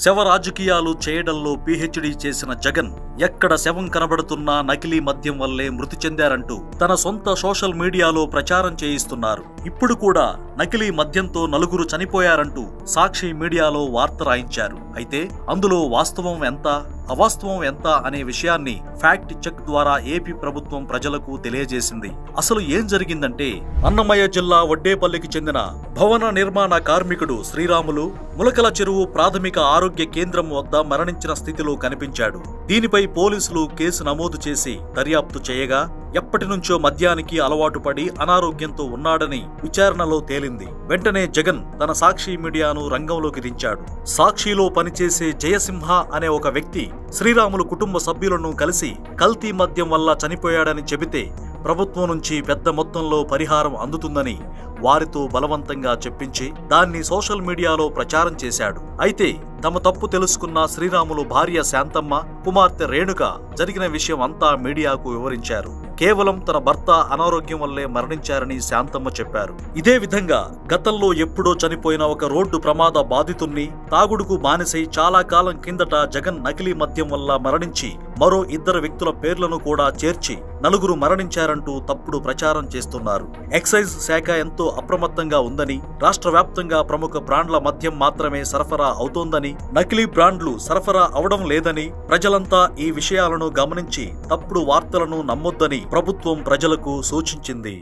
శవ రాజకీయాలు చేయడంలో పీహెచ్డీ చేసిన జగన్ ఎక్కడ శవం కనబడుతున్నా నకిలీ మద్యం వల్లే మృతి చెందారంటూ తన సొంత సోషల్ మీడియాలో ప్రచారం చేయిస్తున్నారు. ఇప్పుడు కూడా నకిలీ మద్యంతో నలుగురు చనిపోయారంటూ సాక్షి మీడియాలో వార్త రాయించారు. అయితే అందులో వాస్తవం ఎంత, అవాస్తవం ఎంత అనే విషయాన్ని ఫ్యాక్ట్ చెక్ ద్వారా ఏపీ ప్రభుత్వం ప్రజలకు తెలియజేసింది. అసలు ఏం జరిగిందంటే, అన్నమయ్య జిల్లా వడ్డేపల్లికి చెందిన భవన నిర్మాణ కార్మికుడు శ్రీరాములు ములకల చెరువు ప్రాథమిక ఆరోగ్య కేంద్రం వద్ద మరణించిన స్థితిలో కనిపించాడు. దీనిపై పోలీసులు కేసు నమోదు చేసి దర్యాప్తు చేయగా ఎప్పటి నుంచో మద్యానికి అలవాటు పడి అనారోగ్యంతో ఉన్నాడని విచారణలో తేలింది. వెంటనే జగన్ తన సాక్షి మీడియాను రంగంలోకి దించాడు. సాక్షిలో పనిచేసే జయసింహ అనే ఒక వ్యక్తి శ్రీరాములు కుటుంబ సభ్యులను కలిసి కల్తీ మద్యం వల్ల చనిపోయాడని చెబితే ప్రభుత్వం నుంచి పెద్ద మొత్తంలో పరిహారం అందుతుందని వారితో బలవంతంగా చెప్పించి దాన్ని సోషల్ మీడియాలో ప్రచారం చేశాడు. అయితే తమ తప్పు తెలుసుకున్న శ్రీరాములు భార్య శాంతమ్మ, కుమార్తె రేణుక జరిగిన విషయం అంతా మీడియాకు వివరించారు. కేవలం తన భర్త అనారోగ్యం వల్లే మరణించారని శాంతమ్మ చెప్పారు. ఇదే విధంగా గతంలో ఎప్పుడో చనిపోయిన ఒక రోడ్డు ప్రమాద బాధితుణ్ణి, తాగుడుకు బానిసై చాలా కాలం కిందట జగన్ నకిలీ మద్యం వల్ల మరణించి మరో 2 వ్యక్తుల పేర్లను కూడా చేర్చి నలుగురు మరణించారంటూ తప్పుడు ప్రచారం చేస్తున్నారు. ఎక్సైజ్ శాఖ ఎంతో అప్రమత్తంగా ఉందని, రాష్ట్ర వ్యాప్తంగా ప్రముఖ బ్రాండ్ల మద్యం మాత్రమే సరఫరా అవుతోందని, నకిలీ బ్రాండ్లు సరఫరా అవడం లేదని, ప్రజలంతా ఈ విషయాలను గమనించి తప్పుడు వార్తలను నమ్మొద్దని ప్రభుత్వం ప్రజలకు సూచించింది.